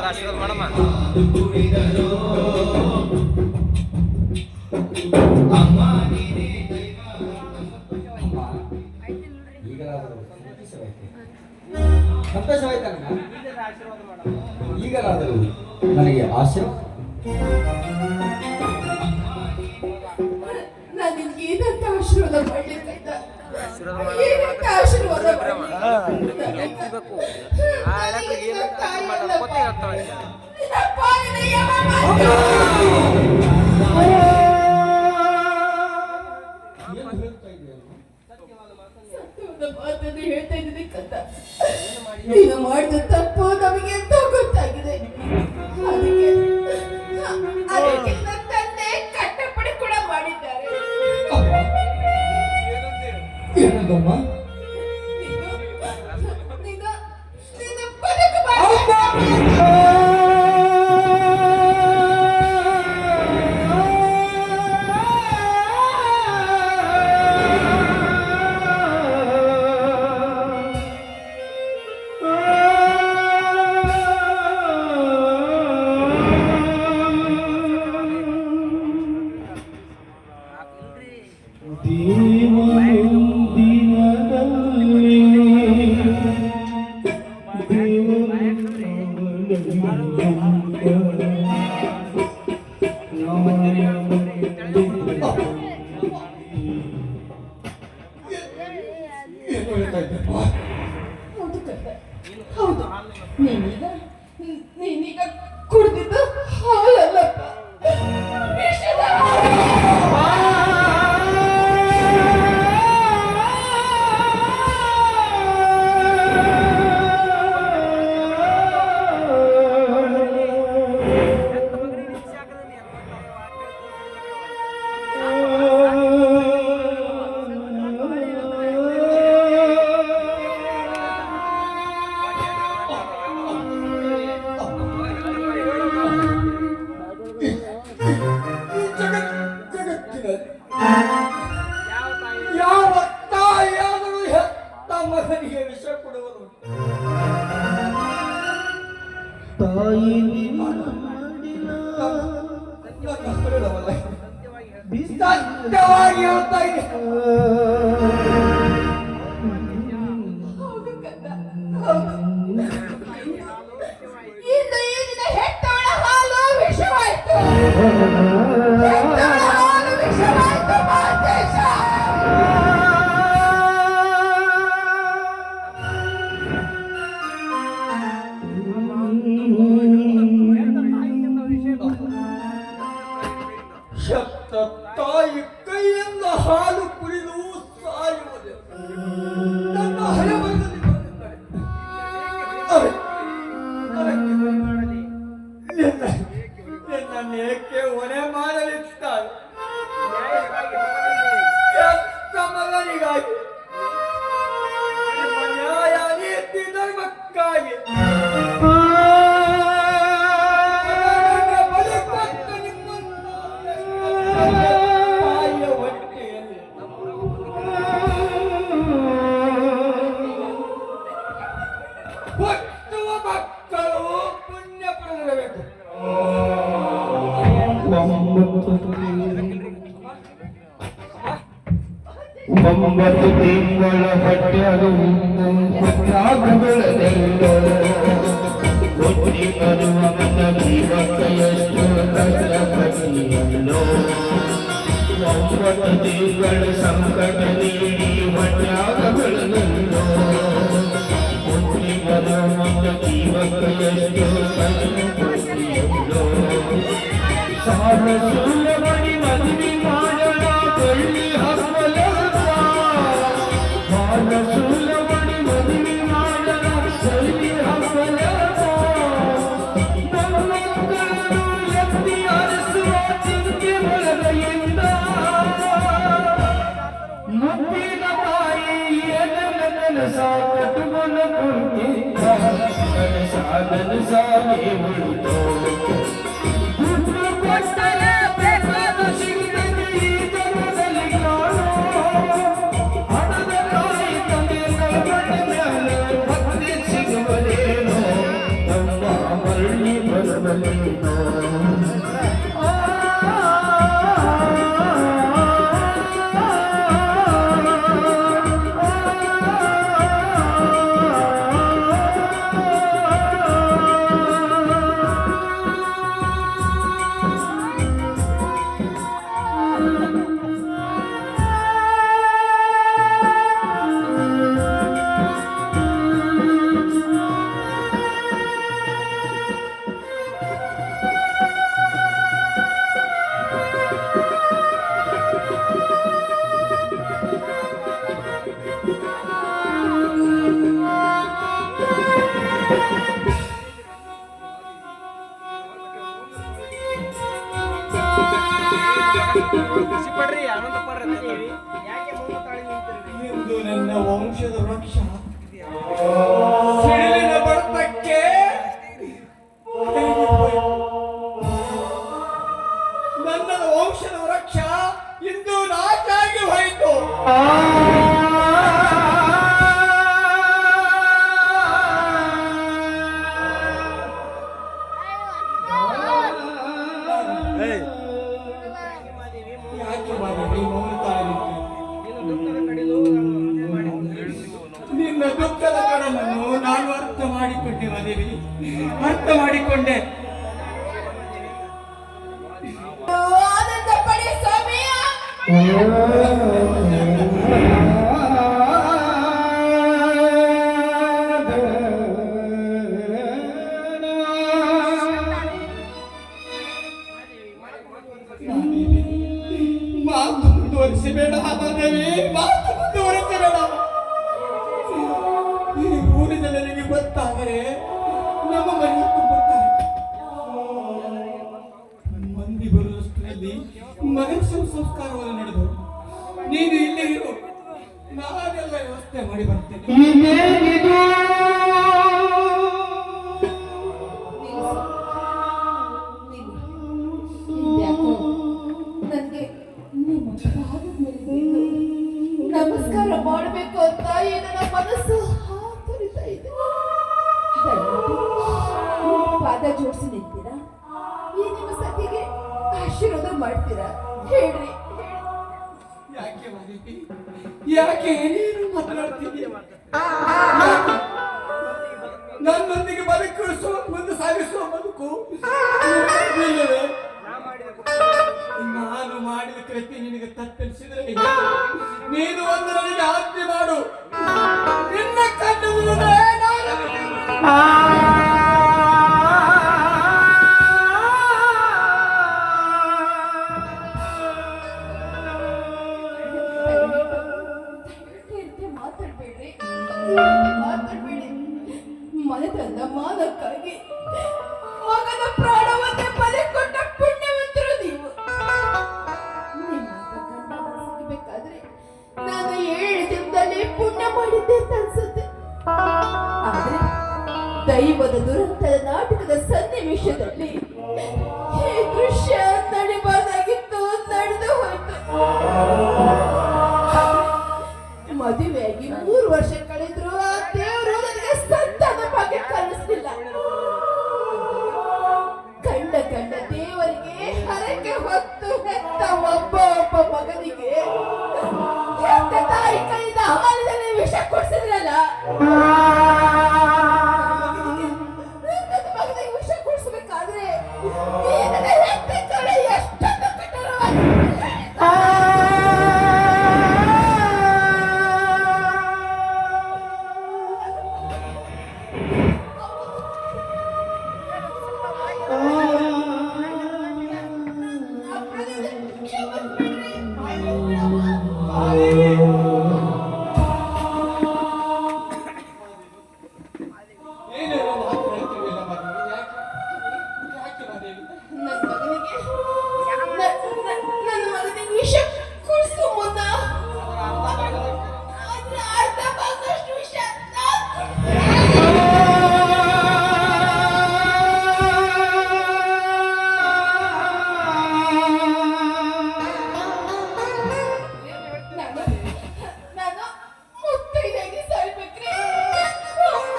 ಆಶೀರ್ವಾದ ಮಾಡಮ್ಮ. ಈಗಲಾದರೂ ನನಗೆ ಆಶೆ ಆಶೀರ್ವಾದ ಹೇಳ್ತಾ ಇದ್ದೀನಿ ಕತ್ತ. ನೀನು ಮಾಡಿದ ತಪ್ಪು ನಮಗೆ ಎಂತ ಗೊತ್ತಾಗಿದೆ. ಅದಕ್ಕೆ ನನ್ನ ತಂದೆ ಕಟ್ಟಪಡಿ ಕೂಡ ಮಾಡಿದ್ದಾರೆ. ಏನಂದಮ್ಮ? ಹೌದು, ನೀನೀಗ ಕುಡಿದಿದ್ದು ಹಾಲಲ್ಲಪ್ಪ, ವಿಷದ ಯಾವ ತಾಯಿಯಾದರೂ ಹೆತ್ತ ಮಗನಿಗೆ ವಿಷ ಕೊಡುವರು. ತಾಯಿ ಸತ್ಯವಾಗಿ ಹೇಳ್ತಾ ಇದೆ. ಇಂದು ಈ ದಿನ ಹೆತ್ತವಳ ಹಾಲು ವಿಷವಾಯ್ತು. ಶಕ್ತ ತಾಯಿ ಕೈಯಿಂದ ಹಾಲು ಕುಡಿದು ಸಾಯುವುದೇ ನನ್ನ ಹಣೆಬರಹದಲ್ಲಿ ಬಂದಿದ್ದಾರೆ. ನಿನ್ನನ್ನೇಕೆ ಹೊಣೆ ಮಾಡಲಿದ್ದಾರೆ? ಕೆಟ್ಟ ಮಗನಿಗಾಗಿ, ನ್ಯಾಯ ನೀತಿ ಧರ್ಮಕ್ಕಾಗಿ ತಾಯಿಯ ಹೊಟ್ಟೆಯಲ್ಲಿ ಹುಟ್ಟುವ ಮಕ್ಕಳು ಪುಣ್ಯ ಪಡೆದಿರಬೇಕು. 9 ತಿಂಗಳ ಹೊಟ್ಟೆಯಾಗ ಹುಟ್ಟಿ ಬರುವ ಮನ ಜೀವಕ್ಕೆಯಷ್ಟು ಕಷ್ಟಪಟ್ಟಿಯಲ್ಲೋ. 9 ತಿಂಗಳ ಸಂಕಟ ನೀಡಿ ಹೊಟ್ಟೆಯಾಗ ಬೆಳೆದಲ್ಲೋ. ಹುಟ್ಟಿ ಬರುವ ಮನ ಜೀವಕ್ಕೆಯಷ್ಟು ಕಷ್ಟಪಟ್ಟಿಯಲ್ಲೋ. ಸಾಲ ಸುಳ್ಳ ಮಾಡಿ ಮದುವೆ ಮಾಡಲ ಬೆಳ್ಳಿ ಹಬ್ಬಲ. ಸಾಲ ಸುಳ್ಳ ಮಾಡಿ ಮದುವೆ ಮಾಡಲ ಬೆಳ್ಳಿ ಹಬ್ಬಲ. ನಮ್ಮಕ್ಕಳನ್ನು ಎತ್ತಿ ಅರಸುವ ಚಿಂತೆ ಒಳಗೆಯಿಂದ ಮುಪ್ಪಿನ ತಾಯಿ ನನಸ ಕಟುಮನ ಕುಂತಿದ್ದ ಸಾಧನ ಸಾಗಿ ಉಳಿತೋ. ಹಣದ ತಾಯಿ ತಂದೆ ನಿನ್ನ ವಂಶದ ವೃಕ್ಷ ಸಿಡಿಲಿನ ಬಡತಕ್ಕೆ ನನ್ನ ವಂಶದ ವೃಕ್ಷ ಇಂದು ನಾಚಾಗಿ ಹೋಯಿತು. ಯಾಕೆ ಮಾದೇವಿ ಮೌನ ನಿನ್ನ ದುಃಖದ ಕಡಲನ್ನು ನಾನು ಅರ್ಥ ಮಾಡಿಕೊಂಡೆ ಮಾದೇವಿ, ಅರ್ಥ ಮಾಡಿಕೊಂಡೆ. ಆನಂದ ಪಡೆ ಸ್ವಾಮಿ. ಮಾತು ಮುಂದುವರಿಸಬೇಡ ಮಾದೇವಿ, ಮಾತು ಮುಂದುವರಿಸಬೇಡ. ಈ ಊರಿನ ಜನರಿಗೆ ಗೊತ್ತಾದರೆ ನಮ್ಮ ಮನೆಗೆ ತುಂಬುತ್ತಾರೆ. ಮಂದಿ ಬರುವಷ್ಟರಲ್ಲಿ ಮಗನ ಸಂಸ್ಕಾರವನ್ನು ನಡೆದು ನೀನು ಇಲ್ಲೇ ಇರು, ನಾನೆಲ್ಲ ವ್ಯವಸ್ಥೆ ಮಾಡಿ ಬರ್ತೇನೆ. ನನಗೆ ನಿಮ್ಮ ಪಾದದ ಮೇಲೆ ಬಿದ್ದು ನಮಸ್ಕಾರ ಮಾಡಬೇಕು ಅಂತ ಈ ನನ್ನ ಮನಸ್ಸು ಹಾತೊರಿತಾ ಇದೆ. ದಯವಿಟ್ಟು ಪಾದ ಜೋಡಿಸಿ ನಿಂತೀರಾ? ಈ ನಿಮ್ಮ ಸತಿಗೆ ಆಶೀರ್ವಾದ ಮಾಡ್ತೀರಾ? ಹೇಳ್ರಿ. ಯಾಕೆ ಮಾದೇವಿ, ಯಾಕೆ ನೀನು ಮಾತನಾಡ್ತಿದ್ದೀಯ? ನನ್ನೊಂದಿಗೆ ಬದುಕಿಸುವ, ಮುಂದೆ ಸಾಗಿಸುವ ಬದುಕು ಇಲ್ಲವೇ? ನಾನು ಮಾಡಿದ ಕೃತಿ ನಿನಗೆ ತಪ್ಪೆನಿಸಿದರೆ ನೀನು ಒಂದು ನನಗೆ ಆಜ್ಞೆ ಮಾಡು. ನಿನ್ನ ಕಣ್ಣು ಮಾತಾಡ್ಬೇಡ್ರಿ, ಮಾತಾಡ್ಬೇಡಿ. ಮನೆತನದ ಮಾನಕ್ಕಾಗಿ ಮಗನ ಪ್ರಾಣವನ್ನೇ ಬಲಿ ಕೊಟ್ಟ ಪುಣ್ಯವಂತರು ನೀವು. ನಿಮ್ಮಂತ ಗಂಡನ ಸಿಗಬೇಕಾದ್ರೆ ನಾನು 7 ದಿನದಲ್ಲಿ ಪುಣ್ಯ ಮಾಡಿದ್ದೆ ಅಂತ ಅನ್ಸುತ್ತೆ. ಆದ್ರೆ ದೈವದ ದುರಂತದ ನಾಟಕದ ಸನ್ನಿವೇಶದಲ್ಲಿ ಈ ದೃಶ್ಯ ನಡಿಬಾರ್ದಾಗಿತ್ತು, ನಡೆದು ಹೋಯ್ತು. ಮದುವೆಯಾಗಿ 3 ವರ್ಷ ಕಳೆದ್ರು ಆ ದೇವರು ನನಗೆ ಸಂತಾನ ಭಾಗ್ಯ ಕಲಿಸ್ಲಿಲ್ಲ. ಕಂಡ ದೇವರಿಗೆ ಹರಕೆ ಹೊತ್ತು ಹೆತ್ತ ಒಬ್ಬ ಮಗನಿಗೆ ಹೆತ್ತ ತಾಯಿ ಕೈಯಿಂದ ಹಾಲಿನಲ್ಲಿ ವಿಷ ಕೊಡಿಸಿದ್ರಲ್ಲ, ನನ್ನ ಮಗನಿಗೆ ವಿಷ ಕೊಡಿಸ್ಬೇಕಾದ್ರೆ ಹೆತ್ತ ಕಡೆ ಎಷ್ಟೊಂದು ಏನೇನೋ ಮಾತನಾಡ್ತಿರಲಿಲ್ಲ ಮಾದೇವಿ. ಯಾಕೆ ಮಾದೇವಿ? ನನ್ನ ಮಗನಿಗೆ ವಿಷ ಕುಡಿಸು ಮುನ್ನ ಅರ್ಧ ಭಾಗದಷ್ಟು ವಿಷ ನಾನು ಮುತ್ತೈದಾಗಿ ಸಾಯ್ಬೇಕ್ರಿ,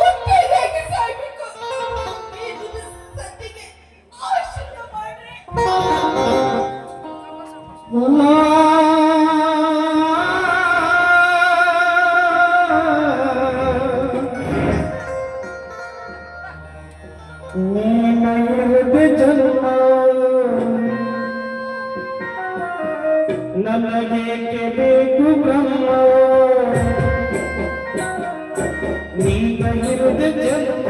ಮುತ್ತೈದಾಗಿ ಸಾಯ್ಬೇಕು. ಸತ್ತಿಗೆ ಆಶೀರ್ವಾದ ಮಾಡ್ರಿ. ನನಗೆ ಬೇಕು ಬ್ರಹ್ಮ, ನೀನ ಇರುವುದು ಜನ್ಮ.